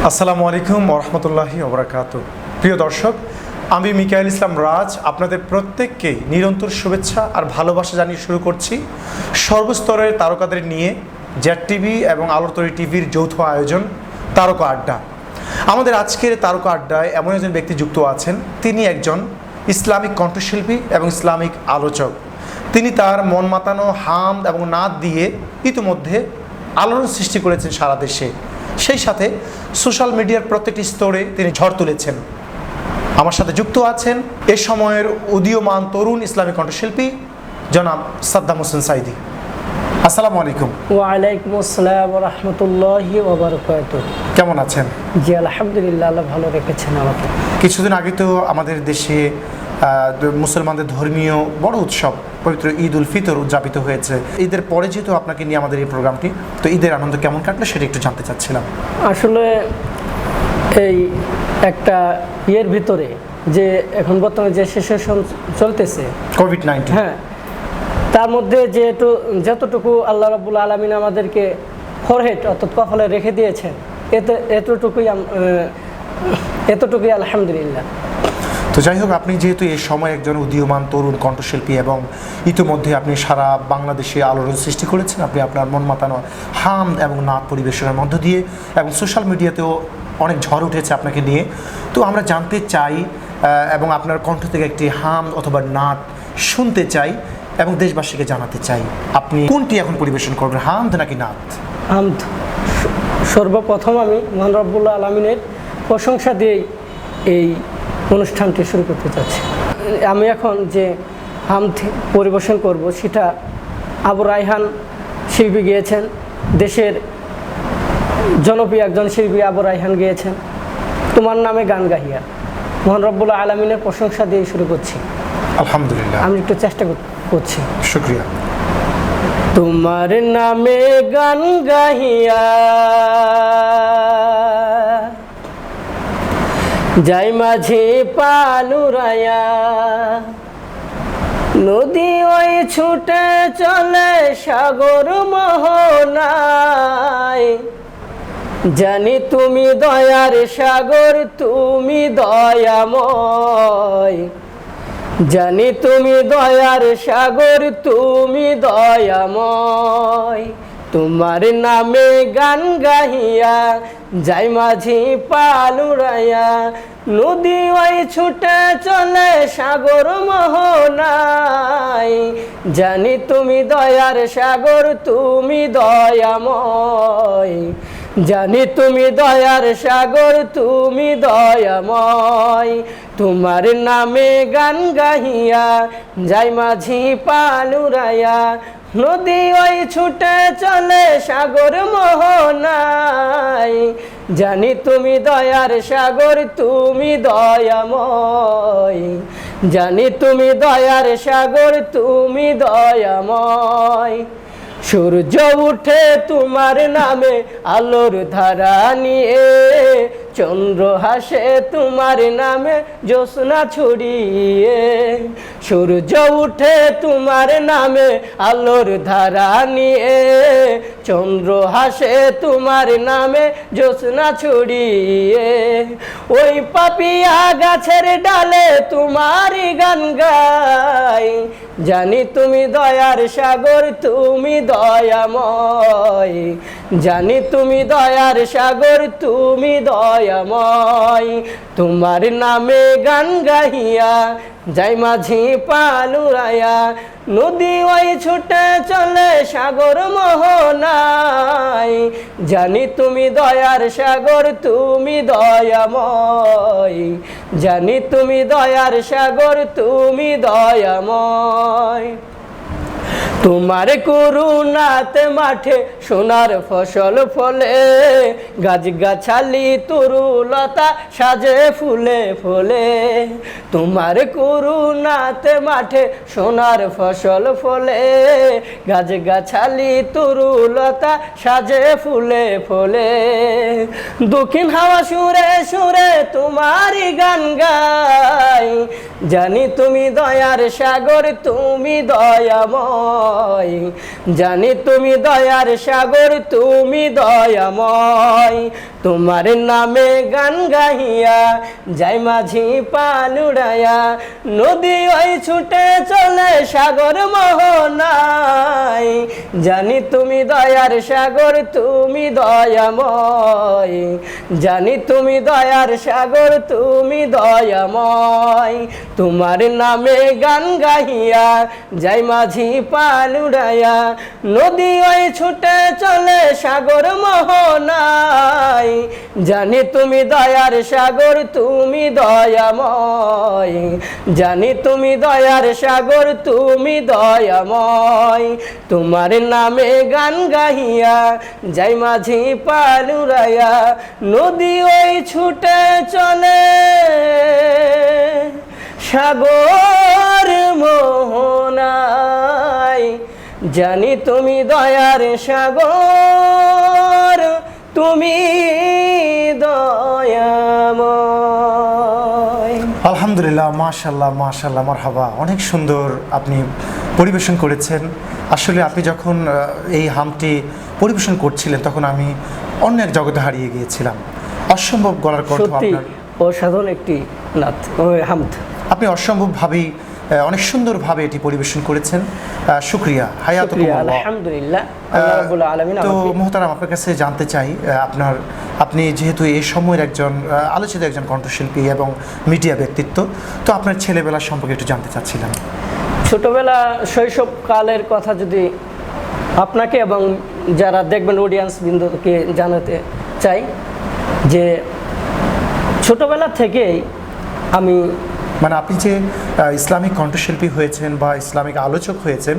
আসসালামু আলাইকুম ওরহমতুল্লাহি ওবরাকাতু। প্রিয় দর্শক, আমি মিকাইল ইসলাম রাজ আপনাদের প্রত্যেককেই নিরন্তর শুভেচ্ছা আর ভালোবাসা জানিয়ে শুরু করছি সর্বস্তরের তারকাদের নিয়ে জ্যাট টিভি এবং আলোর তরী টিভির যৌথ আয়োজন তারকা আড্ডা। আমাদের আজকের তারকা আড্ডায় এমন একজন ব্যক্তি যুক্ত আছেন, তিনি একজন ইসলামিক কণ্ঠশিল্পী এবং ইসলামিক আলোচক। তিনি তার মন মাতানো হামদ এবং নাদ দিয়ে ইতিমধ্যে আলোড়ন সৃষ্টি করেছেন সারা দেশে, সেই সাথে সোশ্যাল মিডিয়ার প্রত্যেকটি স্তরে তিনি ঝড় তুলেছেন। আমার সাথে যুক্ত আছেন এ সময়ের উদীয়মান তরুণ ইসলামিক কণ্ঠশিল্পী জনাব সাদ্দাম হোসেন সাইদি। আসসালামু আলাইকুম। ওয়ালাইকুম আসসালাম ওয়া রাহমাতুল্লাহি ওয়া বারাকাতুহু। কেমন আছেন? জি আলহামদুলিল্লাহ, আল্লাহ ভালো রেখেছেন আমাকে। কিছুদিন আগে তো আমাদের দেশে মুসলমানদের ধর্মীয় বড় উৎসব পবিত্র ঈদ উল ফিতর উদযাপিত হয়েছে। ঈদের পরে যেহেতু আপনাকে নিয়ে আমাদের এই প্রোগ্রামটি, তো ঈদের আনন্দ কেমন কাটলো সেটা একটু জানতে চাচ্ছিলাম। আসলে এই একটা ইয়ের ভিতরে যে এখন বর্তমানে যে সিচুয়েশন চলতেছে কোভিড-19, হ্যাঁ, তার মধ্যে যতটুকু আল্লাহ রাব্বুল আলামিন আমাদেরকে ফরহেড অর্থাৎ কপালে রেখে দিয়েছেন, এতটুকুই আলহামদুলিল্লাহ। তো যাই হোক, আপনি যেহেতু এই সময় একজন উদীয়মান তরুণ কণ্ঠশিল্পী এবং ইতিমধ্যে আপনি সারা বাংলাদেশে আলোড়ন সৃষ্টি করেছেন, আপনি আপনার মন মাতানো হামদ এবং নাদ পরিবেশনের মধ্য দিয়ে এবং সোশ্যাল মিডিয়াতেও অনেক ঝড় উঠেছে আপনাকে নিয়ে। তো আমরা জানতে চাই এবং আপনার কণ্ঠ থেকে একটি হামদ অথবা নাদ শুনতে চাই এবং দেশবাসীকে জানাতে চাই, আপনি কোনটি এখন পরিবেশন করবেন, হামদ নাকি নাদ? হামদ। সর্বপ্রথম আমি মহান রব্বুল আলামিনের প্রশংসা দিয়েই এই অনুষ্ঠানটি শুরু করতে চাচ্ছি। আমি এখন যে হামদ পরিবেশন করব সেটা আবু রায়হান শিল্পী গিয়েছেন, দেশের জনপ্রিয় একজন শিল্পী আবু রায়হান গিয়েছেন তোমার নামে গান গাহিয়া। মহান রব্বুল আলামিনের প্রশংসা দিয়ে শুরু করছি। আলহামদুলিল্লাহ। আমি একটু চেষ্টা করছি। শুকরিয়া। তোমার নামে গান গাহিয়া যাই মাঝে পালুরায়া, নদী ওই ছুটে চলে সাগর মোহনায়, জানি তুমি দয়ার সাগর, তুমি দয়াময়, জানি তুমি দয়ার সাগর, তুমি দয়াময়। তোমার নামে গান গাহিয়া যাই মাঝি পালুরায়া, নদী ওই ছুটে চলে সাগর মোহনায়, জানি তুমি দয়ার সাগর, তুমি দয়াময়, জানি তুমি দয়ার সাগর, তুমি দয়াময়। তোমার নামে গান গাহিয়া যাই মাঝি পালুরায়া, নদী ওই ছুটে চলে সাগর মোহনায়, জানি তুমি দয়ার সাগর, তুমি দয়াময়, জানি তুমি দয়ার সাগর, তুমি দয়াময়। সূর্য উঠে তোমার নামে আলোর ধারা নিয়ে, চন্দ্র হাসে তোমার নামে জ্যোৎস্না ছড়িয়ে, সূর্য উঠে তোমার নামে আলোর ধারা নিয়ে, চন্দ্র হাসে তোমার নামে জ্যোৎস্না ছড়িয়ে, ওই পাপিয়া গাছের ডালে তোমারই গান গাই, জানি তুমি দয়ার সাগর, তুমি দয়াময়, জানি তুমি দয়ার সাগর, তুমি দয়াময়। তোমার নামে গান গাহিয়া যাই মাঝি পালুরায়া, নদী ওই ছুটে চলে সাগর মোহনায়, জানি তুমি দয়ার সাগর, তুমি দয়াময়, জানি তুমি দয়ার সাগর, তুমি দয়াময়। তোমার করুণাতে মাঠে সোনার ফসল ফলে, গাছ গাছালি তরুলতা সাজে ফুলে ফলে, তোমার করুণাতে মাঠে সোনার ফসল ফলে, গাছ গাছালি তরুলতা সাজে ফুলে ফলে, দক্ষিণ হাওয়া সুরে সুরে তোমারই গান গাই, জানি তুমি দয়ার সাগর, তুমি দয়াময়, দয়াময়, জানি তুমি দয়ার সাগর, তুমি দয়াময়। তোমার নামে গান গাহিয়া যাই মাঝি পান উড়াইয়া, নদী ওই ছুটে চলে সাগর মোহনায়। জানি তুমি দয়ার সাগর, তুমি দয়াময়, জানি তুমি দয়ার সাগর, তুমি দয়াময়। তোমার নামে গান গাহিয়া যাই মাঝি পান উড়াইয়া, নদী ওই ছুটে চলে সাগর মোহনায়। জানি তুমি দয়ার সাগর, তুমি দয়াময়, জানি তুমি দয়ার সাগর, তুমি দয়াময়। তোমার নামে গান গাহিয়া যাই মাঝি পান উড়াইয়া, নদী ওই ছুটে চলে সাগর মোহনায়। জানি তুমি দয়ার সাগর, তুমি দয়াময়। আলহামদুলিল্লাহ, মাশাল্লাহ মাশাল্লাহ, মারহাবা। অনেক সুন্দর আপনি পরিবেশন করেছেন। আসলে আপনি যখন এই হামটি পরিবেশন করছিলেন তখন আমি অন্য এক জগতে হারিয়ে গিয়েছিলাম। অসম্ভব গলার কণ্ঠ সত্যি আপনার, অসাধারণ একটি নাত হামদ। আপনি অসম্ভবভাবেই অনেক সুন্দরভাবে এটি পরিবেশন করেছেন। শুকরিয়া, শুকরিয়া, হায়াতুকুমুল্লাহ। আলহামদুলিল্লাহ, আল্লাহ রাব্বুল আলামিন তো আমাকে। মোহতারাম, আপনার কাছে জানতে চাই, আপনি যেহেতু এই সময়ের একজন আলোচিত একজন কণ্ঠশিল্পী এবং মিডিয়া ব্যক্তিত্ব, তো আপনার ছেলেবেলা সম্পর্কে একটু জানতে চাচ্ছিলাম। ছোটবেলা শৈশবকালের কথা যদি আপনাকে এবং যারা দেখবেন অডিয়েন্স বিন্দুকে জানাতে চাই, যে ছোটবেলা থেকেই আমি মানে আপনি যে ইসলামিক কণ্ঠশিল্পী হয়েছেন বা ইসলামিক আলোচক হয়েছেন,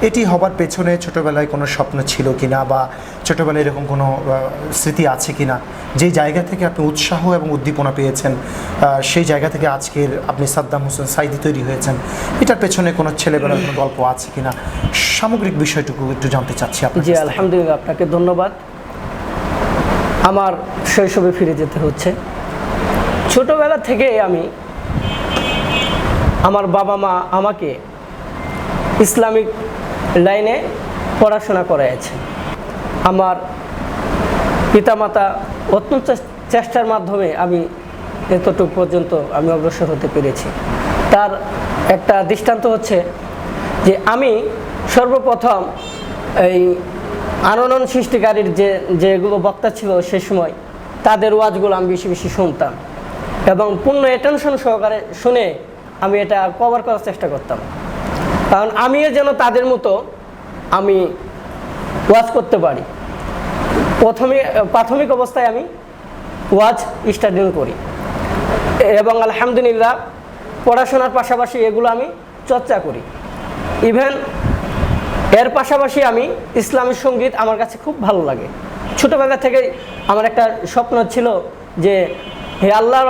এটি হবার পেছনে ছোটবেলায় কোনো স্বপ্ন ছিল কিনা, বা ছোটবেলায় এরকম কোনো স্মৃতি আছে কিনা, যেই জায়গা থেকে আপনি উৎসাহ এবং উদ্দীপনা পেয়েছেন, সেই জায়গা থেকে আজকের আপনি সাদ্দাম হোসেন সাইদি তৈরি হয়েছেন, এটার পেছনে কোনো ছেলেবেলার কোনো গল্প আছে কিনা, সামগ্রিক বিষয়টুকু একটু জানতে চাচ্ছি আপনার জি কাছ থেকে। আলহামদুলিল্লাহ, আপনাকে ধন্যবাদ। আমার শৈশবে ফিরে যেতে হচ্ছে। ছোটবেলা থেকে আমি, আমার বাবা মা আমাকে ইসলামিক লাইনে পড়াশোনা করাইছে। আমার পিতামাতা অত্যন্ত চেষ্টার মাধ্যমে আমি এতটুকু পর্যন্ত আমি অগ্রসর হতে পেরেছি। তার একটা দৃষ্টান্ত হচ্ছে যে আমি সর্বপ্রথম এই আনন্দ সৃষ্টিকারীর যেগুলো বক্তা ছিল সে সময়, তাদের ওয়াজগুলো আমি বেশি বেশি শুনতাম এবং পূর্ণ অ্যাটেনশন সহকারে শুনে আমি এটা কভার করার চেষ্টা করতাম, কারণ আমিও যেন তাদের মতো আমি ওয়াজ করতে পারি। প্রাথমিক অবস্থায় আমি ওয়াজ স্টাডিং করি এবং আলহামদুলিল্লাহ পড়াশোনার পাশাপাশি এগুলো আমি চর্চা করি। ইভেন এর পাশাপাশি আমি ইসলামী সঙ্গীত আমার কাছে খুব ভালো লাগে। ছোটোবেলা থেকেই আমার একটা স্বপ্ন ছিল যে হে আল্লাহ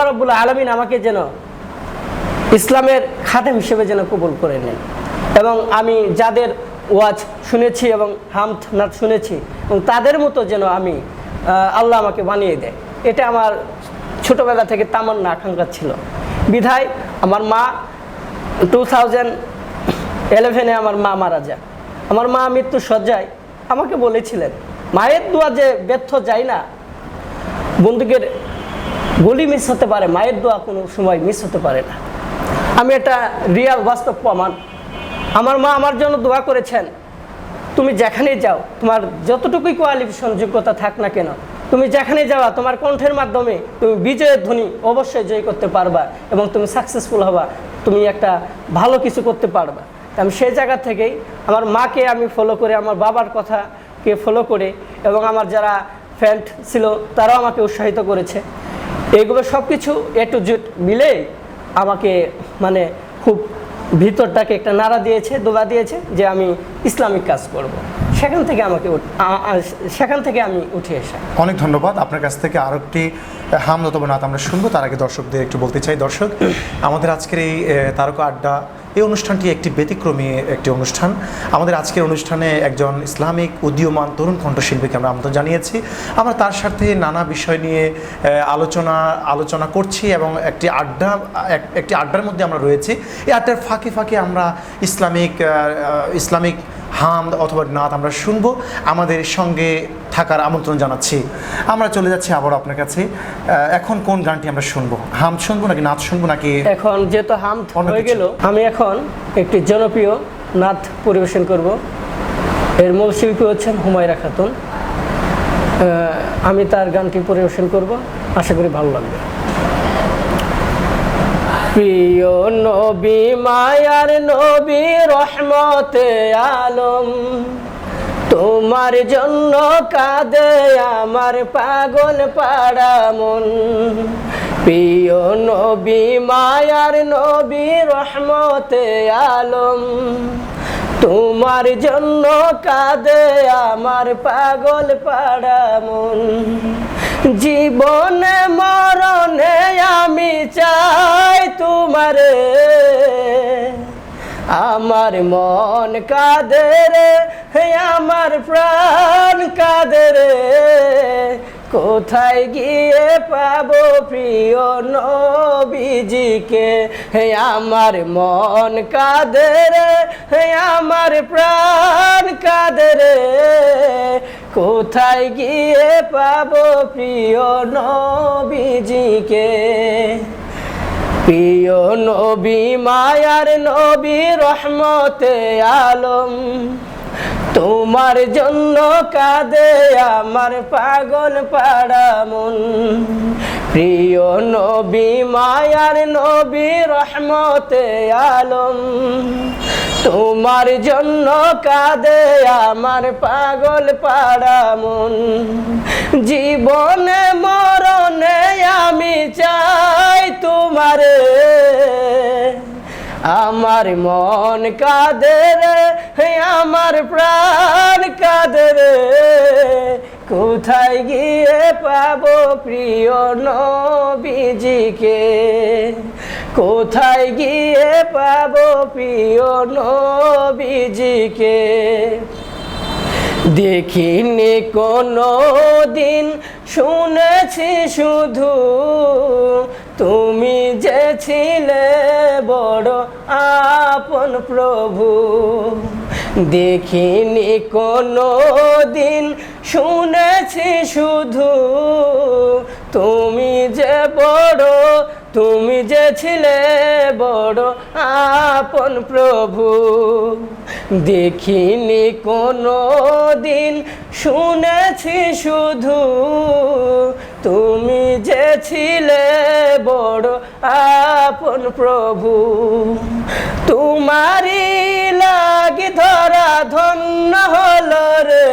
রাব্বুল আলামিন আমাকে যেন ইসলামের খাদেম হিসেবে যেন কবুল করে নেন, এবং আমি যাদের ওয়াজ শুনেছি এবং হামদ নাত শুনেছি এবং তাদের মতো যেন আমি আল্লাহ আমাকে বানিয়ে দেয়, এটা আমার ছোটোবেলা থেকে তামান্না আকাঙ্ক্ষা ছিল। বিধায় আমার মা 2011-এ আমার মা মারা যায়। আমার মা মৃত্যু শয্যায় আমাকে বলেছিলেন, মায়ের দোয়া যে ব্যর্থ যায় না, বন্দুকের গুলি মিস হতে পারে, মায়ের দোয়া কোনো সময় মিস হতে পারে না। আমি এটা রিয়াল বাস্তব প্রমাণ। আমার মা আমার জন্য দোয়া করেছেন, তুমি যেখানে যাও, তোমার যতটুকুই কোয়ালিফিকেশন যোগ্যতা থাক না কেন, তুমি যেখানে যাওয়া তোমার কণ্ঠের মাধ্যমে তুমি বিজয়ের ধ্বনি অবশ্যই জয় করতে পারবা এবং তুমি সাকসেসফুল হবা, তুমি একটা ভালো কিছু করতে পারবা। আমি সেই জায়গা থেকেই আমার মাকে আমি ফলো করে, আমার বাবার কথাকে ফলো করে, এবং আমার যারা ফ্রেন্ড ছিল তারাও আমাকে উৎসাহিত করেছে। এইগুলো সব কিছু এ টু জেড মিলে আমাকে মানে খুব ভিতরটাকে একটা নাড়া দিয়েছে, দোলা দিয়েছে যে আমি ইসলামিক কাজ করব। সেখান থেকে আমি উঠে এসে। অনেক ধন্যবাদ। আপনার কাছ থেকে আরও একটি হামদ অথবা নাত আমরা শুনবো, তার আগে দর্শকদের একটু বলতে চাই, দর্শক আমাদের আজকের এই তারকা আড্ডা এই অনুষ্ঠানটি একটি ব্যতিক্রমী একটি অনুষ্ঠান। আমাদের আজকের অনুষ্ঠানে একজন ইসলামিক উদীয়মান তরুণ কণ্ঠশিল্পীকে আমরা আমন্ত্রণ জানিয়েছি। আমরা তার সাথে নানা বিষয় নিয়ে আলোচনা করছি এবং একটি আড্ডার মধ্যে আমরা রয়েছি। এই আড্ডার ফাঁকে ফাঁকে আমরা ইসলামিক হামদ অথবা নাত আমরা শুনবো। আমাদের সঙ্গে থাকার আমন্ত্রণ জানাচ্ছি। আমরা চলে যাচ্ছি আবার আপনার কাছে। এখন কোন গানটি আমরা শুনবো? হামদ শুনবো নাকি নাত শুনবো নাকি? এখন যেহেতু হামদ অন্য হয়ে কিছু? গেল, আমি এখন একটি জনপ্রিয় নাত পরিবেশন করব। এর মূল শিল্পী হচ্ছেন হুমায়রা খাতুন। আমি তার গানটি পরিবেশন করব, আশা করি ভালো লাগবে। প্রিয় নবী, মায়ার নবী, রহমতে আলম, তোমার জন্য কাঁদে আমার পাগল পাড়া মন। প্রিয় নবী, মায়ার নবী, রহমতে আলম, তোমার জন্য কাঁদে আমার পাগল পাড়া মন। জীবনে মরণে আমি চাই তোমারে, আমার মন কাঁদে রে, আমার প্রাণ কাঁদে রে, কোথায় গিয়ে পাবো প্রিয় নবীজিকে। আমার মন কাঁদে রে, আমার প্রাণ কাঁদে রে, কোথায় গিয়ে পাবো প্রিয় নবীজিকে। প্রিয় নবী, মায়ার নবী, রহমতে আলম, তোমার জন্য কাঁদে আমার পাগল পাড়া মন। প্রিয় নবী, মায়ার নবী, রহমতে আলম, তোমার জন্য কাঁদে আমার পাগল পাড়া মন। জীবনে মরণে আমি চাই তোমারে, আমার মন কাঁদে রে, আমার প্রাণ কাঁদে রে, কোথায় গিয়ে পাবো প্রিয় নবীজিকে। কোথায় গিয়ে পাবো প্রিয় নবীজিকে। দেখিনি কোনো দিন, শুনেছি শুধু তুমি যে ছিলে বড় আপন প্রভু। দেখিনি কোনো দিন, শুনেছি শুধু তুমি যে বড়, তুমি যে ছিলে বড় আপন প্রভু। দেখিনি কোনো দিন, শুনেছি শুধু তুমি যে ছিলে বড় আপন প্রভু। তোমারই লাগি ধরা ধন্য হলো রে,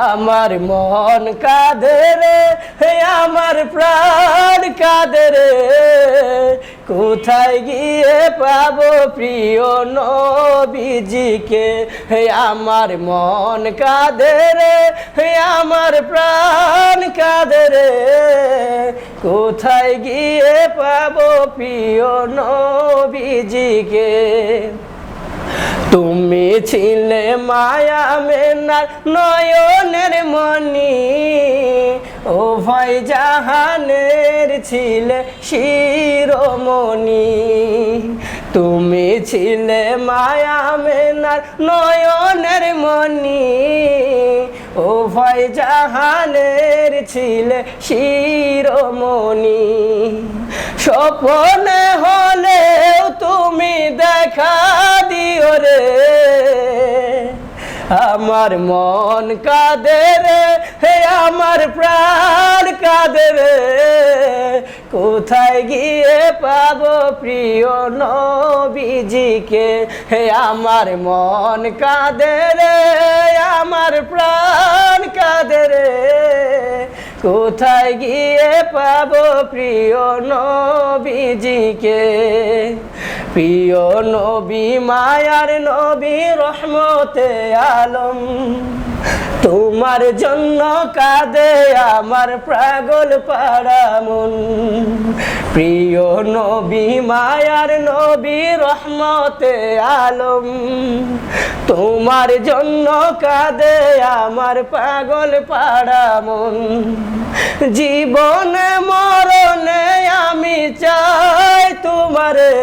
আমার মন কাঁদে রে, আমার প্রাণ কাঁদে রে, কোথায় গিয়ে পাবো প্রিয় নবীজিকে। আমার মন কাঁদে রে, আমার প্রাণ কাঁদে রে, কোথায় গিয়ে পাবো প্রিয় নবীজিকে। তুমি ছিলে মায়া মেনার নয়নের মনি, ও ভাই জাহানের ছিলে শিরোমণি। তুমি ছিলে মায়া মেনার নয়নের মনি, ও ভাই জাহানের ছিলে শিরোমণি। স্বপ্নে হলেও তুমি দেখা দিও রে, আমার মন কাঁদে রে, আমার প্রাণ কাঁদে রে, কোথায় গিয়ে পাবো প্রিয় নবীজিকে। আমার মন কাঁদে রে, আমার প্রাণ কাঁদে রে, কোথায় গিয়ে পাবো প্রিয় নবীজিকে। প্রিয় নবী, মায়ার নবী, রহমতে আলম, তোমার জন্য কাঁদে আমার পাগল পাড়া মন, প্রিয় নবী মায়ার নবী রহমতে আলম, তোমার জন্য কাঁদে আমার পাগল পাড়া মন, জীবনে মরণে আমি চাই তোমারে,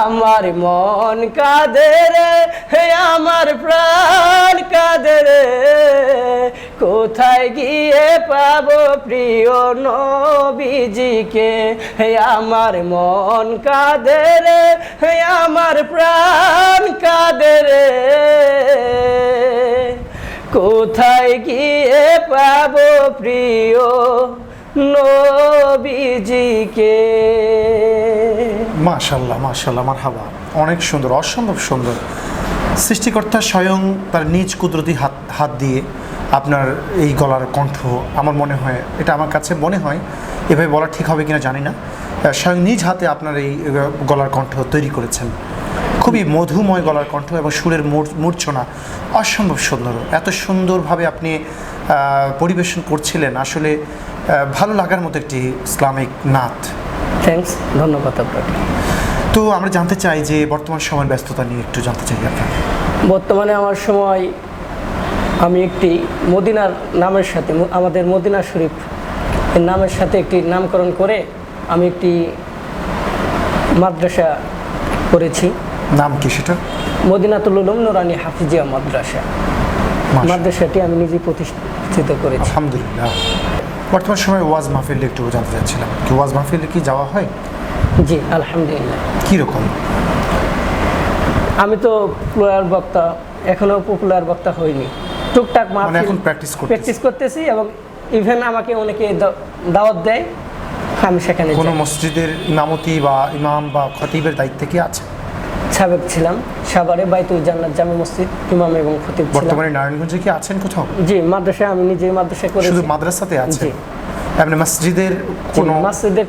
আমার মন কাঁদে রে, হে আমার প্রাণ কাঁদে রে, কোথায় গিয়ে পাবো প্রিয় নবীজিকে, হে আমার মন কাঁদে রে, হে আমার প্রাণ কাঁদে রে, কোথায় গিয়ে পাবো প্রিয় নবীজিকে। মাশাল্লাহ মাশাল্লাহ, মারহাবা, অনেক সুন্দর, অসম্ভব সুন্দর। সৃষ্টিকর্তা স্বয়ং তার নিজ কুদরতি হাত দিয়ে আপনার এই গলার কণ্ঠ, আমার মনে হয়, এটা আমার কাছে মনে হয়, এভাবে বলা ঠিক হবে কিনা জানি না, স্বয়ং নিজ হাতে আপনার এই গলার কণ্ঠ তৈরি করেছেন। খুবই মধুময় গলার কণ্ঠ এবং সুরের মূর্ছনা অসম্ভব সুন্দর। এত সুন্দরভাবে আপনি পরিবেশন করছিলেন, আসলে ভালো লাগার মতো একটি ইসলামিক নাত। থ্যাঙ্কস, ধন্যবাদ আপনাকে। তো আমরা জানতে চাই যে বর্তমান সময়ের ব্যস্ততা নিয়ে একটু জানতে চাই আপনাকে। বর্তমানে আমার সময়, আমি একটি মদিনার নামের সাথে, আমাদের মদিনা শরীফ এর নামের সাথে একটি নামকরণ করে আমি একটি মাদ্রাসা করেছি। নাম কি সেটা? মদিনাতুল উলুম নুরানি হাফিজিয়া মাদ্রাসা। মাদ্রাসাটি আমি নিজে প্রতিষ্ঠিত করেছি। আলহামদুলিল্লাহ। বর্তমান সময়ে ওয়াজ মাহফিলে একটু জানতে চাচ্ছিলাম, কি ওয়াজ মাহফিলে কি যাওয়া হয়? জি আলহামদুলিল্লাহ। কীরকম? আমি তো পপুলার বক্তা, এখনও পপুলার বক্তা হইনি, টুকটাক মানে এখন প্র্যাকটিস করতেছি এবং ইভেন আমাকে অনেকে দাওয়াত দেয়, আমি সেখানে কোনো মসজিদের ইমামতি বা ইমাম বা খতিবের দায়িত্বে কি আছে? সাবেক ছিলাম সাভারে বাইতুল জান্নাত জামে মসজিদ ইমাম এবং খতিব ছিলাম। বর্তমানে নারায়ণগঞ্জে কি আছেন কোথাও? জি, মাদ্রাসায় আমি নিজে মাদ্রাসা করেছি। শুধু মাদ্রাসাতে আছেন? জি। আপনি মসজিদের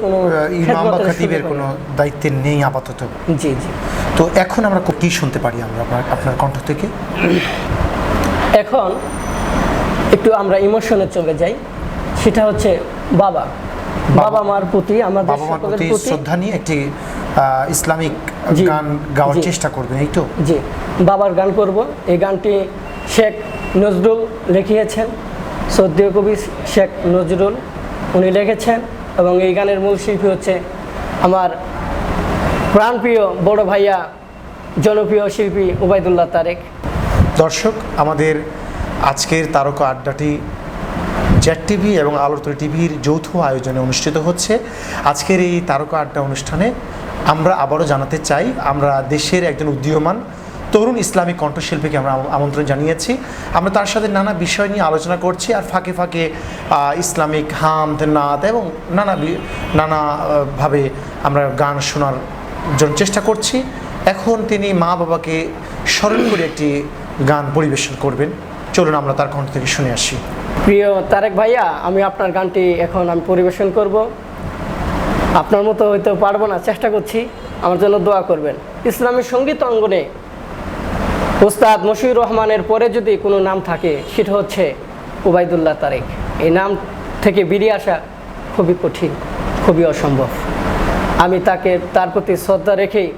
কোনো ইমাম বা খতিবের কোনো দায়িত্বে নেই আপাতত? জি জি। তো এখন আমরা কি শুনতে পারি আমরা আপনার কণ্ঠ থেকে? এখন একটু আমরা ইমোশনে চলে যাই, সেটা হচ্ছে বাবা মার প্রতি, আমাদের বাবা মার প্রতি শ্রদ্ধা নিয়ে একটি ইসলামিক গান গাওয়ার চেষ্টা করবেন, এই তো? জি, বাবার গান করব। এই গানটি শেখ নজরুল লিখিয়েছেন, শ্রদ্ধেয় কবি শেখ নজরুল উনি লিখেছেন, এবং এই গানের মূল শিল্পী হচ্ছে আমার প্রাণপ্রিয় বড় ভাইয়া জনপ্রিয় শিল্পী ওবায়দুল্লাহ তারেক। দর্শক, আমাদের আজকের তারকা আড্ডাটি জ্যাট টিভি এবং আলোতলী টিভির যৌথ আয়োজনে অনুষ্ঠিত হচ্ছে। আজকের এই তারকা আড্ডা অনুষ্ঠানে আমরা আবারও জানাতে চাই, আমরা দেশের একজন উদীয়মান তরুণ ইসলামিক কণ্ঠশিল্পীকে আমরা আমন্ত্রণ জানিয়েছি। আমরা তার সাথে নানা বিষয় নিয়ে আলোচনা করছি, আর ফাঁকে ফাঁকে ইসলামিক হামদ নাত এবং নানাভাবে আমরা গান শোনার জন্য চেষ্টা করছি। এখন তিনি মা বাবাকে স্মরণ করে একটি গান পরিবেশন করবেন, চলুন আমরা তার কণ্ঠ থেকে শুনে আসি। প্রিয় তারেক ভাইয়া, আমি আপনার গানটি এখন আমি পরিবেশন করব। আপনার মতো হয়তো পারবো না, চেষ্টা করছি, আমার জন্য দোয়া করবেন। ইসলামী সঙ্গীত অঙ্গনে ওস্তাদ মশিউর রহমানের পরে যদি কোনো নাম থাকে সেটা হচ্ছে ওবায়দুল্লাহ তারেক। এই নাম থেকে বেরিয়ে আসা খুবই কঠিন, খুবই অসম্ভব। আমি তার প্রতি শ্রদ্ধা রেখেই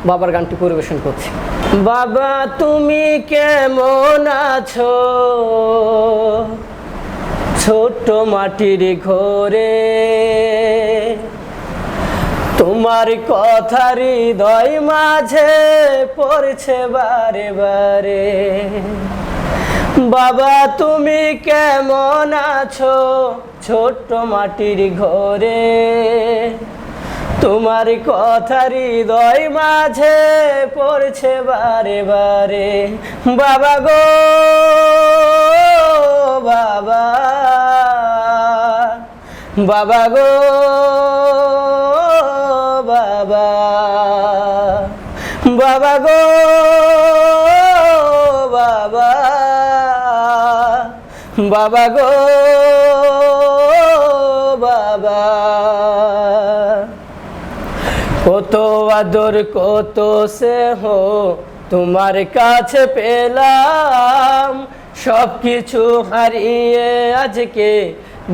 বাবার গানটি পরিবেশন করছি। বাবা তুমি কেমন আছো ছোট্ট মাটির ঘরে, তোমার কথা হৃদয় মাঝে পড়ছে বারে বারে। বাবা তুমি কেমন আছো ছোট্ট মাটির ঘরে, তোমার কথা হৃদয় মাঝে পড়ছে বারে বারে। বাবা গো বাবা, বাবা গো বাবা, বাবা গো বাবা, বাবা গো বাবা। কত আদর কত স্নেহ তোমার কাছে পেলাম সব কিছু হারিয়ে আজকে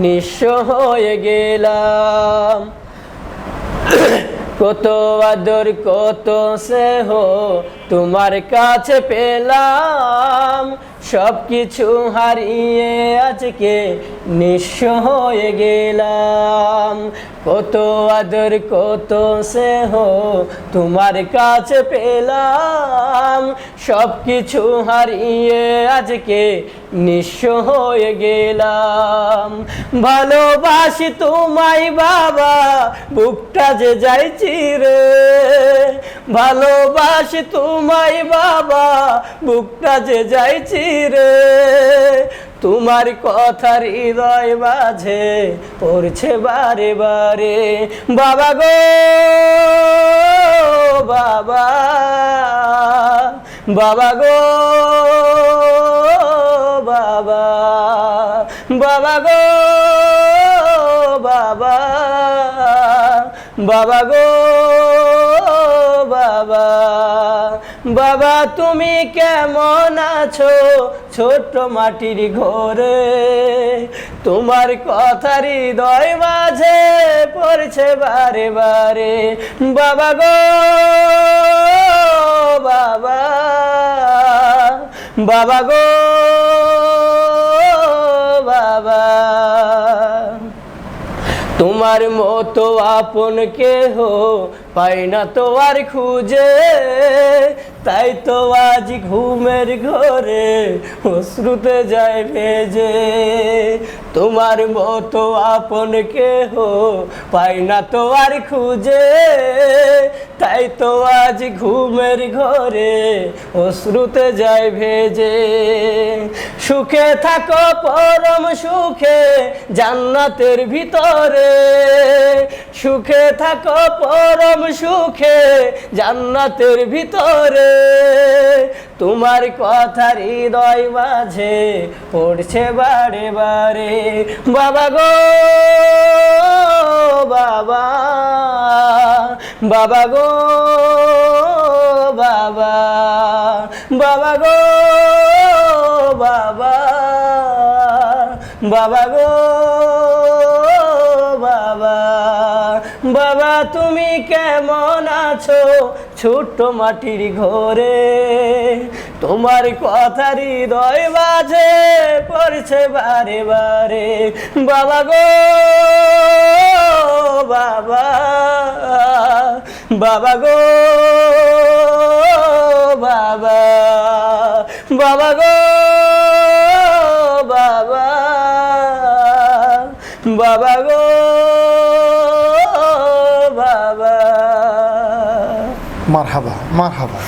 নিঃস্ব হয়ে গেলাম। কত আদর কত স্নেহ তোমার কাছে পেলাম, সব কিছু হারিয়ে আজকে নিঃস্ব হয়ে গেলাম। কত আদর কত স্নেহ তোমার কাছে পেলাম, সব কিছু হারিয়ে আজকে নিঃস্ব হয়ে গেলাম। ভালোবাসি তোমায় বাবা, বুকটা যে যাইছি রে। ভালোবাসি তোমায় বাবা, বুকটা যে যাইছি রে। তোমার কথা হৃদয় মাঝে পড়ছে বারে বারে। বাবা গো বাবা, বাবা গো বাবা, বাবা গো বাবা, বাবা গো বাবা। বাবা তুমি কেমন আছো ছোট্ট মাটির ঘরে? তোমার কথা হৃদয় মাঝে পড়ছে বারে বারে। বাবা গো বাবা, বাবা গো বাবা। তোমার মতো আপন কেহ পাই না তো আর খুঁজে, তাই তো আজ ঘুমের ঘরে অশ্রুতে যায় ভেজে। তোমার মতো আপন কেহ পাই না তো আর খুঁজে, তাই তো আজ ঘুমের ঘরে অশ্রুতে যায় ভেজে। সুখে থাকো পরম সুখে জান্নাতের ভিতরে, সুখে থাকো পরম সুখে জান্নাতের ভিতরে। তোমার কথা হৃদয় মাঝে পড়ছে বারে বারে। বাবা গো বাবা, বাবা গো বাবা, বাবা গো বাবা, বাবা গো বাবা। বাবা তুমি কেমন আছো ছোট্ট মাটির ঘরে? তোমার কথা হৃদয় মাঝে পড়ছে বারে বারে। বাবা গো বাবা, বাবা গো বাবা, বাবা গো বাবা, বাবা গো বাবা। মারহাবা মারহাবা।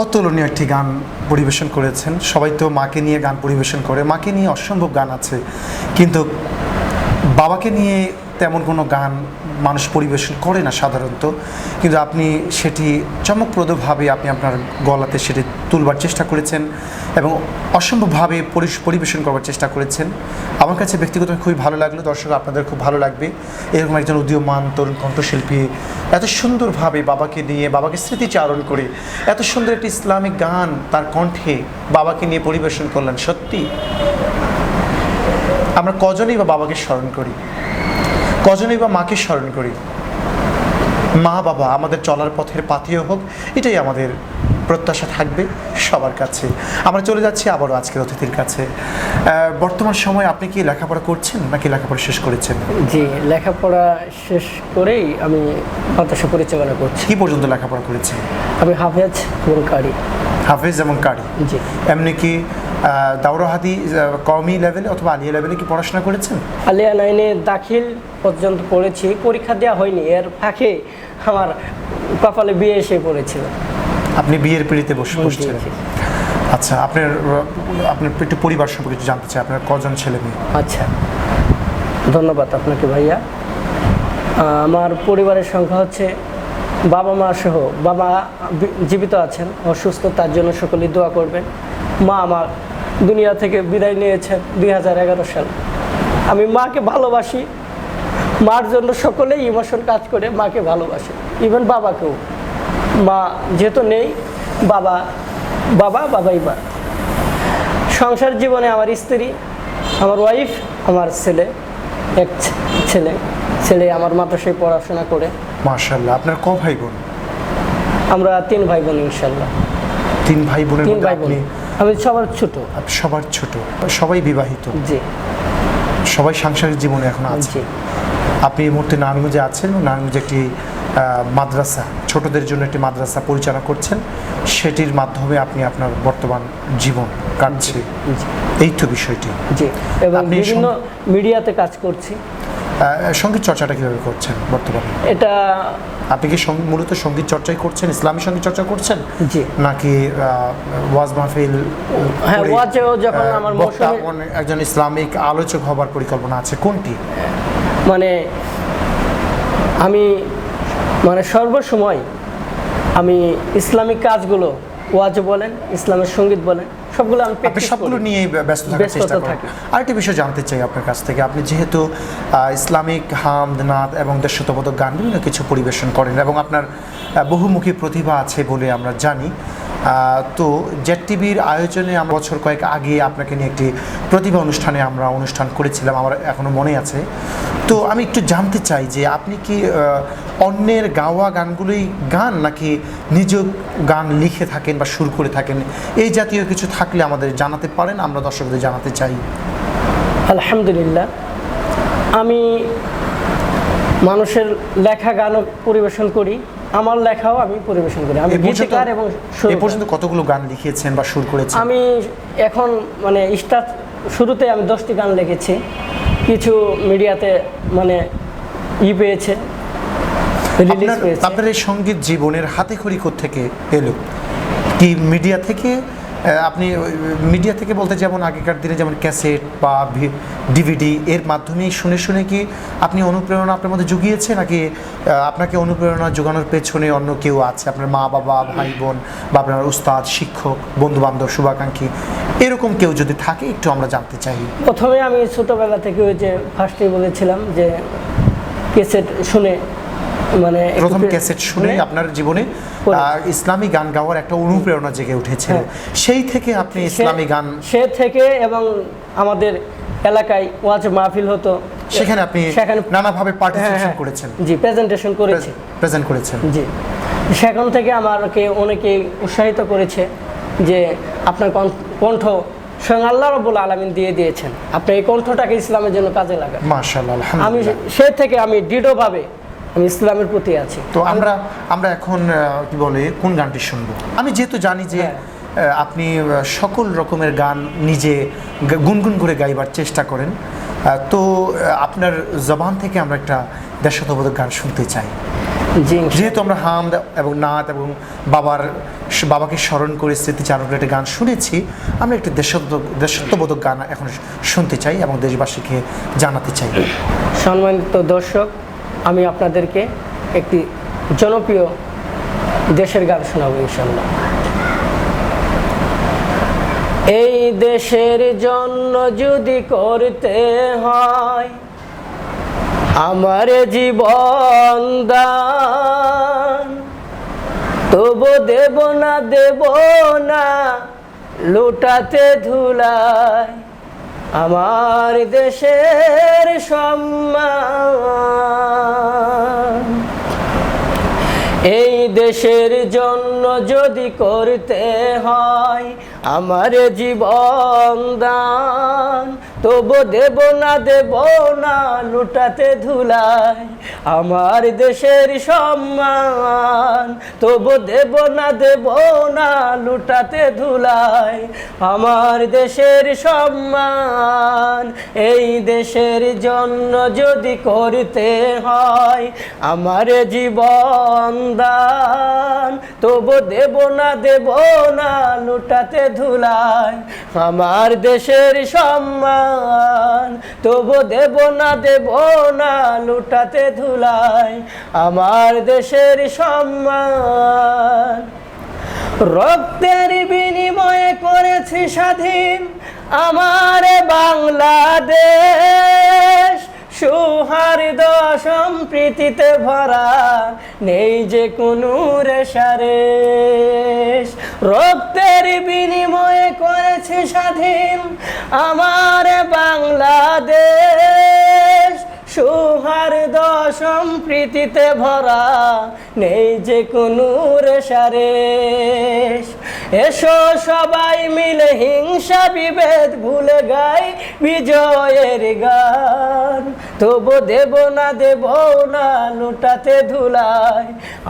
অতুলনীয় একটি গান পরিবেশন করেছেন। সবাই তো মাকে নিয়ে গান পরিবেশন করে, মাকে নিয়ে অসম্ভব গান আছে, কিন্তু বাবাকে নিয়ে তেমন কোনো গান মানুষ পরিবেশন করে না সাধারণত। কিন্তু আপনি সেটি চমকপ্রদভাবে আপনি আপনার গলাতে সেটি তুলবার চেষ্টা করেছেন এবং অসম্ভবভাবে পরিবেশন করবার চেষ্টা করেছেন। আমার কাছে ব্যক্তিগতভাবে খুবই ভালো লাগলো, দর্শক আপনাদের খুব ভালো লাগবে। এরকম একজন উদীয়মান তরুণ কণ্ঠশিল্পী এত সুন্দরভাবে বাবাকে নিয়ে, বাবাকে স্মৃতিচারণ করে এত সুন্দর একটি ইসলামিক গান তার কণ্ঠে বাবাকে নিয়ে পরিবেশন করলেন। সত্যি আমরা কজনই বা বাবাকে স্মরণ করি, কজনই বা মাকে স্মরণ করি? মা বাবা আমাদের চলার পথের পাথেয় হোক, এটাই আমাদের প্রত্যাশা থাকবে সবার কাছে। আমরা চলে যাচ্ছি আবারও আজকের অতিথির কাছে। বর্তমান সময়ে আপনি কি লেখাপড়া করছেন নাকি লেখাপড়া শেষ করেছেন? জি, লেখাপড়া শেষ করেই আমি মাদ্রাসা পরিচালনা করছি। কি পর্যন্ত লেখাপড়া করেছেন? আমি হাফেজ এবং কারি। হাফেজ এবং কারি। জি। এমনি কি দাওরা হাদিস কওমি লেভেলে অথবা আলিয়া লেভেলে কি পড়াশোনা করেছেন? আলিয়া 9-এ দাখিল পর্যন্ত পড়েছি, পরীক্ষা দেওয়া হয়নি, এর ফাঁকে আমার কপালে বিয়ে এসে পড়েছিল। আপনি বিয়ের পিড়িতে বসছিলেন? আচ্ছা, আপনার একটু পরিবার সম্পর্কে একটু জানতে চাই। আপনার কজন ছেলে মেয়ে? আচ্ছা, ধন্যবাদ আপনাকে ভাইয়া। আমার পরিবারের সংখ্যা হচ্ছে বাবা মা সহ। বাবা জীবিত আছেন, অসুস্থ, তার জন্য সকলেই দোয়া করবেন। মা আমার দুনিয়া থেকে বিদায় নিয়েছেন 2011 সালে। আমি মাকে ভালোবাসি, মার জন্য সকলেই ইমোশন কাজ করে মাকে ভালোবাসে, ইভেন বাবাকেও। মা যেহেতু নেই, বাবা বাবা বাবাই বা। সংসার জীবনে আমার স্ত্রী, আমার ওয়াইফ, আমার ছেলে, এক ছেলে আমার মাদ্রাসায় পড়াশোনা করে। মাশাআল্লাহ। আপনার ক ভাই বোন? আমরা 3 ভাই বোন ইনশাল্লাহ। 3 ভাই বোনের 3 মধ্যে ভাই বোন, আপনি আমি সবার ছোট। সবার ছোট, সবাই বিবাহিত, জি সবাই সাংসারিক জীবনে এখন আছে। জি আপনি এই মুহূর্তে নারায়ণগঞ্জে আছেন, নারায়ণগঞ্জে একটি মাদ্রাসা, ছোটদের জন্য একটি মাদ্রাসা পরিচালনা করছেন, সেটির মাধ্যমে আপনি আপনার বর্তমান জীবন কাটছে, জি এই তো বিষয়টি। জি, এবং আপনি বিভিন্ন মিডিয়াতে কাজ করছি। সঙ্গীত চর্চাটা কিভাবে করছেন বর্তমানে? এটা আপনি কি মূলত সঙ্গীত চর্চাই করছেন, ইসলামী সঙ্গীত চর্চা করছেন, জি নাকি ওয়াজ মাহফিল? হ্যাঁ, ওয়াজেও যখন আমার একজন ইসলামিক আলোচক হবার পরিকল্পনা আছে, কোনটি? মানে আমি সর্বসময় আমি ইসলামিক কাজগুলো, ওয়াজ বলেন, ইসলামের সঙ্গীত বলেন, সবগুলো আমি আপনি সবগুলো নিয়ে ব্যস্ত থাকার চেষ্টা করেন। থাকি। আরেকটি বিষয় জানতে চাই আপনার কাছ থেকে, আপনি যেহেতু ইসলামিক হামদ, নাত এবং দেশাত্মবোধক গান বিভিন্ন কিছু পরিবেশন করেন এবং আপনার বহুমুখী প্রতিভা আছে বলে আমরা জানি, তো জেড টিভির আয়োজনে আমরা বছর কয়েক আগে আপনাকে নিয়ে একটি প্রতিভা অনুষ্ঠান করেছিলাম, আমার এখনও মনে আছে। তো আমি একটু জানতে চাই যে আপনি কি অন্যের গাওয়া গানগুলোই গান, নাকি নিজ গান লিখে থাকেন বা সুর করে থাকেন? এই জাতীয় কিছু থাকলে আমাদের জানাতে পারেন, আমরা দর্শকদের জানাতে চাই। আলহামদুলিল্লাহ, আমি মানুষের লেখা গানও পরিবেশন করি, আমার লেখাও আমি পরিবেশন করি। আমি গীতিকার এবং এই পর্যন্ত কতগুলো গান লিখেছেন বা সুর করেছেন? আমি এখন শুরুতে আমি 10টি গান লিখেছি, কিছু মিডিয়াতে পেয়েছে, রিলিজ পেয়েছে। আপনার এই সঙ্গীত জীবনের হাতেখড়ি থেকে এলো? কি মিডিয়া থেকে? আপনি মিডিয়া থেকে বলতে যেমন আগেকার দিনে যেমন ক্যাসেট বা ডিভিডি এর মাধ্যমে শুনে কি আপনি অনুপ্রেরণা আপনার মধ্যে জুগিয়েছে, নাকি আপনাকে অনুপ্রেরণা জোগানোর পেছনে অন্য কেউ আছে, আপনার মা বাবা, ভাই বোন, বা আপনার উস্তাদ, শিক্ষক, বন্ধু বান্ধব, শুভাকাঙ্ক্ষী, এরকম কেউ যদি থাকে একটু আমরা জানতে চাই। প্রথমে আমি ছোটবেলা থেকে ওই যে ফার্স্টে বলেছিলাম যে ক্যাসেট শুনে, প্রথম ক্যাসেট শুনে আপনার জীবনে ইসলামী গান গাওয়ার একটা অনুপ্রেরণা জেগে উঠেছিল। সেই থেকে আপনি ইসলামী গান থেকে, এবং আমাদের এলাকায় ওয়াজ মাহফিল হতো, সেখানে আপনি নানাভাবে পার্টিসিপেশন করেছেন। জি, প্রেজেন্টেশন করেছেন। জি, সেখান থেকে আমাকে অনেকে উৎসাহিত করেছে যে আপনার কণ্ঠ স্বয়ং আল্লাহ রাব্বুল আলামিন দিয়ে দিয়েছেন, আপনি এই কণ্ঠটাকে ইসলামের জন্য কাজে লাগান। মাশাআল্লাহ, আলহামদুলিল্লাহ। আমি সে থেকে আমি দৃঢ়ভাবে আমি ইসলামের প্রতি আছি। তো আমরা এখন কি বলে কোন গানটি শুনবো? আমি যেহেতু জানি যে আপনি সকল রকমের গান নিজে গুনগুন করে গাইবার চেষ্টা করেন, তো আপনার জবান থেকে আমরা একটা দেশাত্মবোধক গান শুনতে চাই। যেহেতু আমরা হামদ এবং নাত এবং বাবাকে স্মরণ করে স্মৃতিচারণের একটা গান শুনেছি, আমরা একটি দেশাত্মবোধক গান এখন শুনতে চাই এবং দেশবাসীকে জানাতে চাই। সম্মানিত দর্শক, আমি আপনাদেরকে একটি জনপ্রিয় দেশের গান শোনাবো ইনশাআল্লাহ। এই দেশের জন্য যদি করতে হয় আমার জীবন দান, তবু দেব না লুটাতে ধুলায় আমার দেশের সম্মান। এই দেশের জন্য যদি করতে হয় আমার জীবন দান, তবু দেব না লুটাতে ধুলায় আমার দেশের সম্মান, তবু দেব না লুটাতে ধুলায় আমার দেশের সম্মান। এই দেশের জন্য যদি করতে হয় আমার জীবন দান, তবু দেব না লুটাতে ধুলায় আমার দেশের সম্মান, তবু দেব না লুটাতে ধুলায় আমার দেশের সম্মান। রক্তের বিনিময়ে করেছি স্বাধীন আমার বাংলাদেশ, সুহার্দ সম্প্রীতিতে ভরা, নেই যে কোনো রেশারেশ। রক্তের বিনিময়ে করেছে স্বাধীন আমার বাংলাদেশ। সৌহার্দ্য সম্প্রীতিতে ভরা, নেই যে কোনো রেশারেশ। এসো সবাই মিলে হিংসা বিভেদ ভুলে গাই বিজয়ের গান। তবু দেব না লুটাতে ধুলাই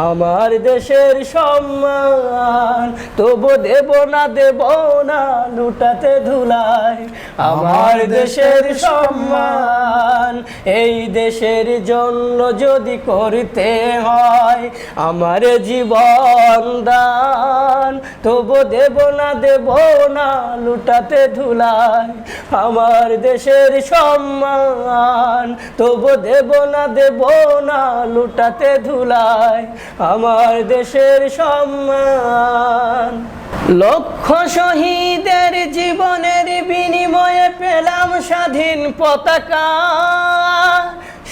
আমার দেশের সম্মান। তবু দেব না লুটাতে ধুলাই আমার দেশের সম্মান। এই দেশের জন্য যদি করতে হয় আমার জীবন দান, তবু দেব না লুটাতে ধুলাই আমার দেশের সম্মান। তবু দেব না লুটাতে ধুলাই আমার দেশের সম্মান। লক্ষ শহীদের জীবনের বিনিময়ে পেলাম স্বাধীন পতাকা।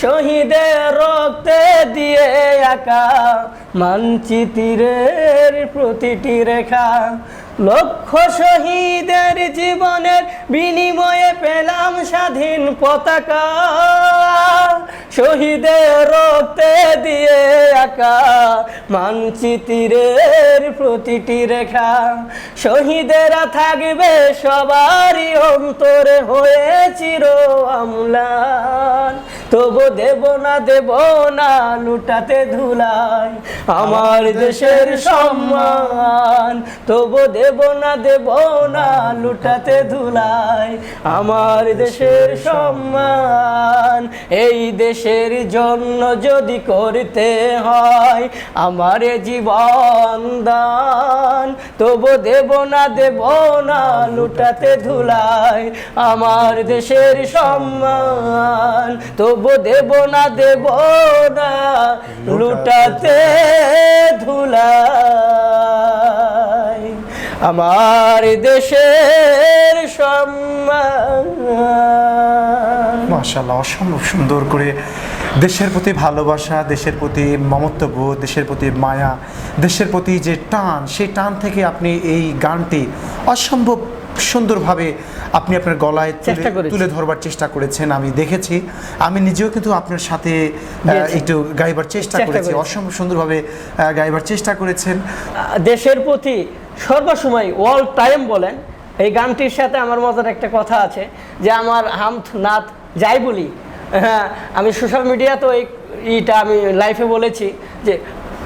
শহীদের রক্তে দিয়ে আঁকা মানচিত্রের প্রতিটি রেখা। লক্ষ শহীদের জীবনের বিনিময়ে পেলাম স্বাধীন পতাকা। শহীদের রক্তে দিয়ে আঁকা মানচিত্রের প্রতিটি রেখা। শহীদেরা থাকবে সবারই অন্তরে হয়ে চির অম্লান। তবু দেব না লুটাতে ধুলাই আমার দেশের সম্মান। তবু দেব না লুটাতে ধুলাই আমার দেশের সম্মান। এই দেশের জন্য যদি করতে হয় আমার জীবন দান, তবু দেব না লুটাতে ধুলাই আমার দেশের সম্মান। তবু দেব না লুটাতে ধুলাই আমার দেশের সম্মান। মাশাআল্লাহ, অসম্ভব সুন্দর করে দেশের প্রতি ভালোবাসা, দেশের প্রতি মমত্ববোধ, দেশের প্রতি মায়া, দেশের প্রতি যে টান, সেই টান থেকে আপনি এই গানটি অসম্ভব সুন্দরভাবে আপনি আপনার গলায় তুলে ধরবার চেষ্টা করেছেন। আমি দেখেছি, আমি নিজেও কিন্তু আপনার সাথে একটু গাইবার চেষ্টা করেছি। অসম্ভব সুন্দরভাবে গাইবার চেষ্টা করেছেন। দেশের প্রতি সর্বসময় অল টাইম বলেন, এই গানটির সাথে আমার মজার একটা কথা আছে যে আমার হামদ নাত যাই বলি, হ্যাঁ আমি সোশ্যাল মিডিয়াতে এইটা আমি লাইফে বলেছি যে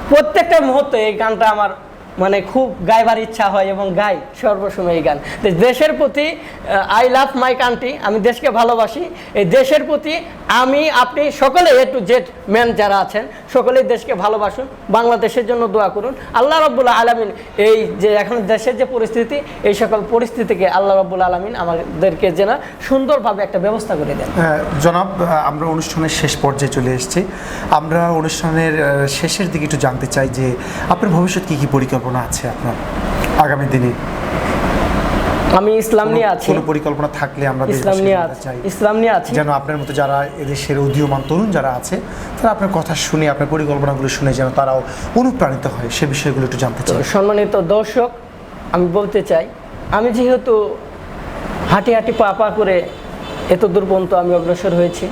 প্রত্যেকটা মুহূর্তে এই গানটা আমার মানে খুব গাইবার ইচ্ছা হয় এবং গাই সর্বসময় এই গান। দেশের প্রতি আই লাভ মাই কান্ট্রি, আমি দেশকে ভালোবাসি। এই দেশের প্রতি আমি আপনি সকলে এ টু জেড ম্যান যারা আছেন সকলেই দেশকে ভালোবাসুন, বাংলাদেশের জন্য দোয়া করুন। আল্লাহ রাব্বুল আলামিন এই যে এখন দেশের যে পরিস্থিতি, এই সকল পরিস্থিতিকে আল্লাহ রাব্বুল আলামিন আমাদেরকে যেন সুন্দরভাবে একটা ব্যবস্থা করে দেন। জনাব, আমরা অনুষ্ঠানের শেষ পর্যায়ে চলে এসেছি। আমরা অনুষ্ঠানের শেষের দিকে একটু জানতে চাই যে আপনার ভবিষ্যৎ কী পরিকল্পনা আছে আপনার আগামী দিনে? আমি ইসলাম নিয়ে আছি। কোনো পরিকল্পনা থাকলে আমরা ইসলাম নিয়ে আছি যেন আপনার মতো যারা এদেশের উদীয়মান তরুণ যারা আছে তারা আপনার কথা শুনে, আপনার পরিকল্পনাগুলো শুনে যেন তারাও অনুপ্রাণিত হয়, সে বিষয়গুলো একটু জানতে চাই। সম্মানিত দর্শক, আমি বলতে চাই, আমি যেহেতু হাঁটি পা করে এত দূর পর্যন্ত আমি অগ্রসর হয়েছি,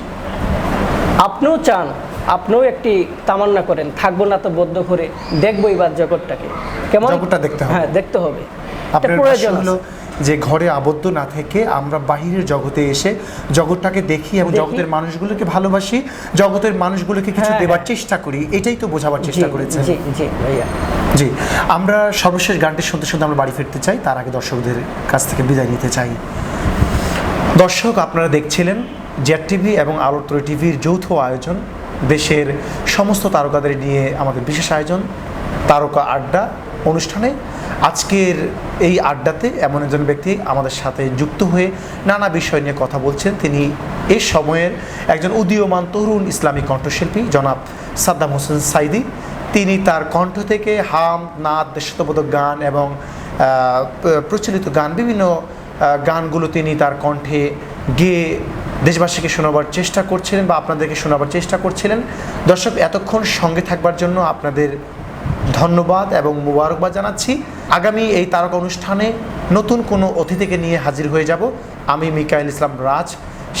আপনিও চান, আপনিও একটি তামান্না করেন, থাকবো না তো বদ্ধ করে দেখবো এবার জগৎটাকে কেমন, জগৎটা দেখতে হবে। হ্যাঁ দেখতে হবে। আপনার প্রয়োজন হলো যে ঘরে আবদ্ধ না থেকে আমরা বাহিরের জগতে এসে জগৎটাকে দেখি এবং জগতের মানুষগুলোকে ভালোবাসি, জগতের মানুষগুলোকে কিছু দেবার চেষ্টা করি, এটাই তো বোঝাবার চেষ্টা করেছেন। জি জি ভাইয়া, জি। আমরা সর্বশেষ গানটি শুনতে শুনতে আমরা বাড়ি ফিরতে চাই, তার আগে দর্শকদের কাছ থেকে বিদায় নিতে চাই। দর্শক, আপনারা দেখছিলেন জ্যাট টিভি এবং আলোত্তরী টিভির যৌথ আয়োজন, দেশের সমস্ত তারকাদের নিয়ে আমাদের বিশেষ আয়োজন তারকা আড্ডা অনুষ্ঠানে। আজকের এই আড্ডাতে এমন একজন ব্যক্তি আমাদের সাথে যুক্ত হয়ে নানা বিষয় নিয়ে কথা বলছেন। তিনি এই সময়ের একজন উদীয়মান তরুণ ইসলামী কণ্ঠশিল্পী জনাব সাদ্দাম হোসেন সাইদি। তিনি তার কণ্ঠ থেকে হাম, নাত, দেশাত্মবোধক গান এবং প্রচলিত গান, বিভিন্ন গানগুলো তিনি তার কণ্ঠে গেয়ে দেশবাসীকে শোনাবার চেষ্টা করছিলেন বা আপনাদেরকে শোনাবার চেষ্টা করছিলেন। দর্শক, এতক্ষণ সঙ্গে থাকবার জন্য আপনাদের ধন্যবাদ এবং মোবারকবাদ জানাচ্ছি। আগামী এই তারকা অনুষ্ঠানে নতুন কোনো অতিথিকে নিয়ে হাজির হয়ে যাব। আমি মিকাইল ইসলাম রাজ।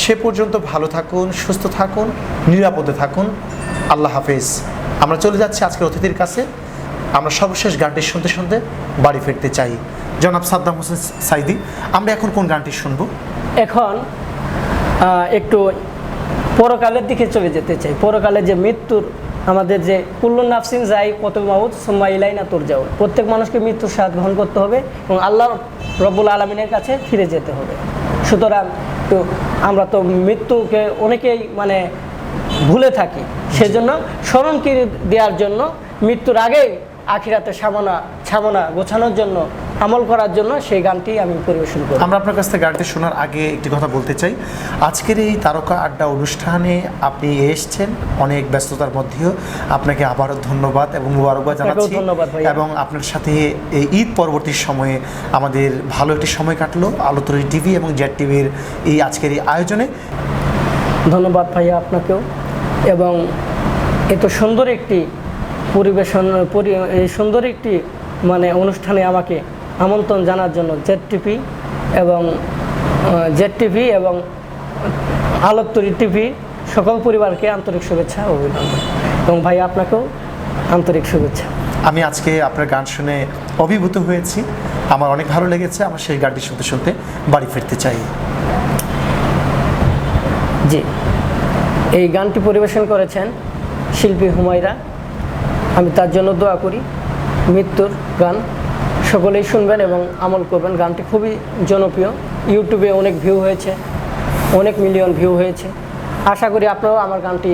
সে পর্যন্ত ভালো থাকুন, সুস্থ থাকুন, নিরাপদে থাকুন। আল্লাহ হাফেজ। আমরা চলে যাচ্ছি আজকের অতিথির কাছে। আমরা সর্বশেষ গানটি শুনতে শুনতে বাড়ি ফিরতে চাই। জনাব সাদ্দাম হোসেন সাইদি, আমরা এখন কোন গানটি শুনবো? এখন একটু পরকালের দিকে চলে যেতে চাই। পরকালে যে মৃত্যুর, আমাদের যে কুল্লু নাফসিন যাই কত মাউত সুম্মা ইলাইনা তুরজাউন, প্রত্যেক মানুষকে মৃত্যুর স্বাদ গ্রহণ করতে হবে এবং আল্লাহ রব্বুল আলামিনের কাছে ফিরে যেতে হবে। সুতরাং তো আমরা তো মৃত্যুকে অনেকেই মানে ভুলে থাকি, সেজন্য স্মরণ করে দেওয়ার জন্য, মৃত্যুর আগেই আখিরাতে ছামনা গোছানোর জন্য, আমল করার জন্য সেই গানটি আমি পরিবেশন করি। আমরা আপনার কাছ থেকে গানটি শোনার আগে একটি কথা বলতে চাই। আজকের এই তারকা আড্ডা অনুষ্ঠানে আপনি এসেছেন অনেক ব্যস্ততার মধ্যেও, আপনাকে আবারও ধন্যবাদ এবং মুবারকবাদ জানাচ্ছি। ধন্যবাদ ভাই। এবং আপনার সাথে এই ঈদ পরবর্তী সময়ে আমাদের ভালো একটি সময় কাটলো আলোতরী টিভি এবং জেড টিভির এই আজকের এই আয়োজনে। ধন্যবাদ ভাইয়া আপনাকেও। এবং এত সুন্দর একটি পরিবেশন, এই সুন্দর একটি মানে অনুষ্ঠানে আমাকে আমন্ত্রণ জানার জন্য জেড টিভি এবং আলোত্তরী টিভি সকল পরিবারকে আন্তরিক শুভেচ্ছা ও অভিনন্দন। এবং ভাই আপনাকেও আন্তরিক শুভেচ্ছা। আমি আজকে আপনার গান শুনে অভিভূত হয়েছি, আমার অনেক ভালো লেগেছে। আমার সেই গানটি শুনতে শুনতে বাড়ি ফিরতে চাই। জি, এই গানটি পরিবেশন করেছেন শিল্পী হুমায়রা। আমি তার জন্য দোয়া করি। মৃত্যুর গান সকলেই শুনবেন এবং আমল করবেন। গানটি খুবই জনপ্রিয়, ইউটিউবে অনেক ভিউ হয়েছে, অনেক মিলিয়ন ভিউ হয়েছে। আশা করি আপনারাও আমার গানটি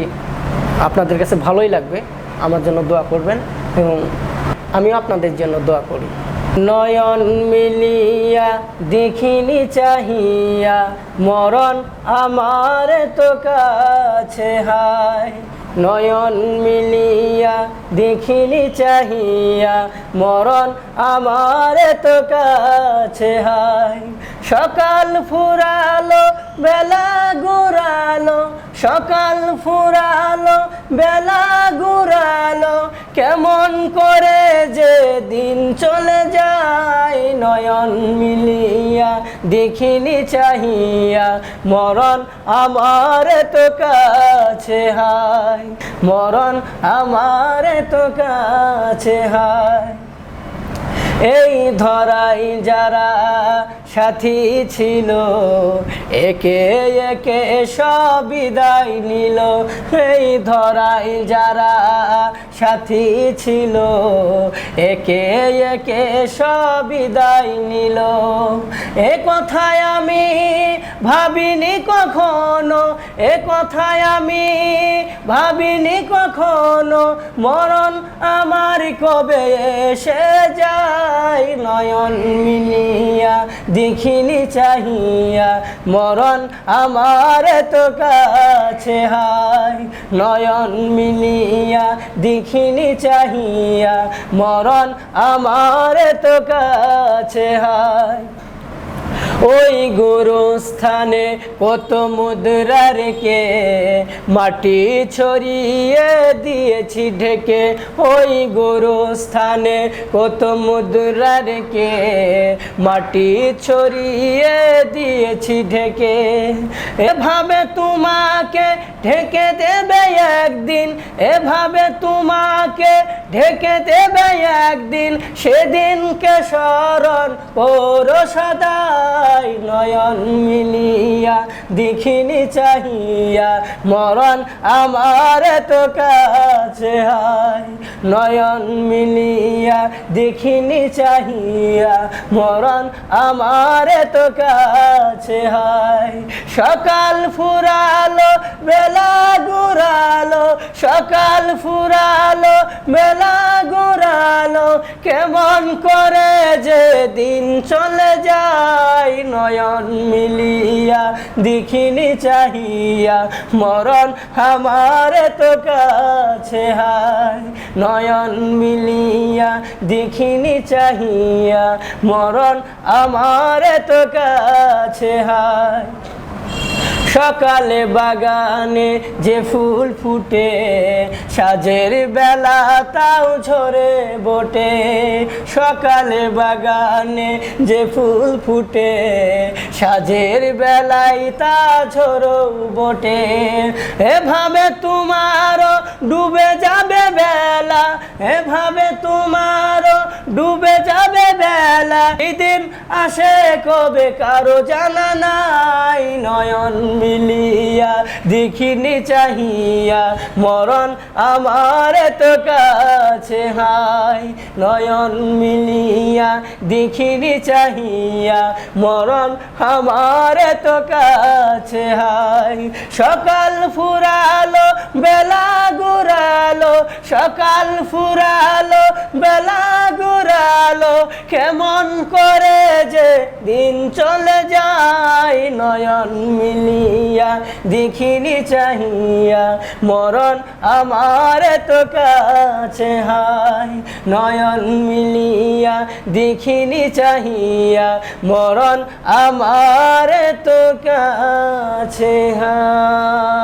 আপনাদের কাছে ভালোই লাগবে। আমার জন্য দোয়া করবেন এবং আমিও আপনাদের জন্য দোয়া করি। নয়ন মিলিয়া দেখিনি চাহিয়া, মরণ আমার তো কাছে হায়। নয়ন মিলিয়া দেখিনি চাহিয়া, মরণ আমার তো কাছে হায়। সকাল ফুরালো বেলা ঘুরালো, সকাল ফুরালো বেলা ঘুরালো, কেমন করে যে দিন চলে যায়। নয়ন মিলিয়া দেখিনি চাহিয়া, মরণ আমার তো কাছে হায়। মরণ আমার তো কাছে হায়। এই ধরাই যারা সাথী ছিল, একে একে সব বিদায় নিল। এই ধরাই যারা সাথী ছিল, একে একে সব বিদায় নিল। এ কথায় আমি ভাবিনি কখনো, এ কথায় আমি ভাবিনি কখনো, মরণ আমার কবে এসে যায়। নয়ন মিলিয়া দেখিনি চাহিয়া, মরণ আমার তো কাছে হায়। নয়ন মিলিয়া দেখিনি চাহিয়া, মরণ আমার তো কাছে হায়। ওই গুরুস্থানে কত মুদ্রা রেখে, মাটি ছড়িয়ে দিয়েছি ঢেকে। ওই গুরুস্থানে কত মুদ্রা রেখে, মাটি ছড়িয়ে দিয়েছি ঢেকে। এভাবে তোমাকে ঢেকে দেবে একদিন, এভাবে তোমাকে ঢেকে দেবে একদিন, সেদিনকে স্মরণ করো সদাই। নয়ন মিলিয়া দেখিনি চাহিয়া, মরণ আমার তো কাছে হায়। নয়ন মিলিয়া দেখিনি চাহিয়া, মরণ আমার তো কাছে হায়। সকাল ফুরালো বেলা ঘুরালো, সকাল ফুরালো বেলা ঘুরালো, কেমন করে যে দিন চলে যায়। নয়ন মিলিয়া দেখিনি চাহিয়া, মরণ আমার তো কাছে হায়। নয়ন মিলিয়া দেখিনি চাহিয়া, মরণ আমার তো কাছে হায়। সকালে বাগানে যে ফুল ফুটে, সাজের বেলা তাও ঝরে বটে। সকালে বাগানে যে ফুল ফুটে, সাজের বেলায় তা ঝরো বটে। এভাবে তোমারও ডুবে যাবে বেলা, এভাবে তোমারও ডুবে যাবে বেলা। এই দিন আসে কবে কারো জানা নাই, নয়ন মিলিয়া দেখিনি চাহিয়া মরণ আমার তো কাছে হাই। নয়ন মিলিয়া দেখিনি চাহিয়া মরণ আমার তো কাছে হাই। সকাল ফুরালো বেলা ঘুরালো, সকাল ফুরালো বেলা ঘুরালো, কেমন করে যে দিন চলে যায়। নয়ন মিলিয়া দেখিনি চাহিয়া মরণ আমার তো কাছে হাই। নয়ন মিলিয়া দেখিনি চাহিয়া মরণ আমার তো কাছে হাই।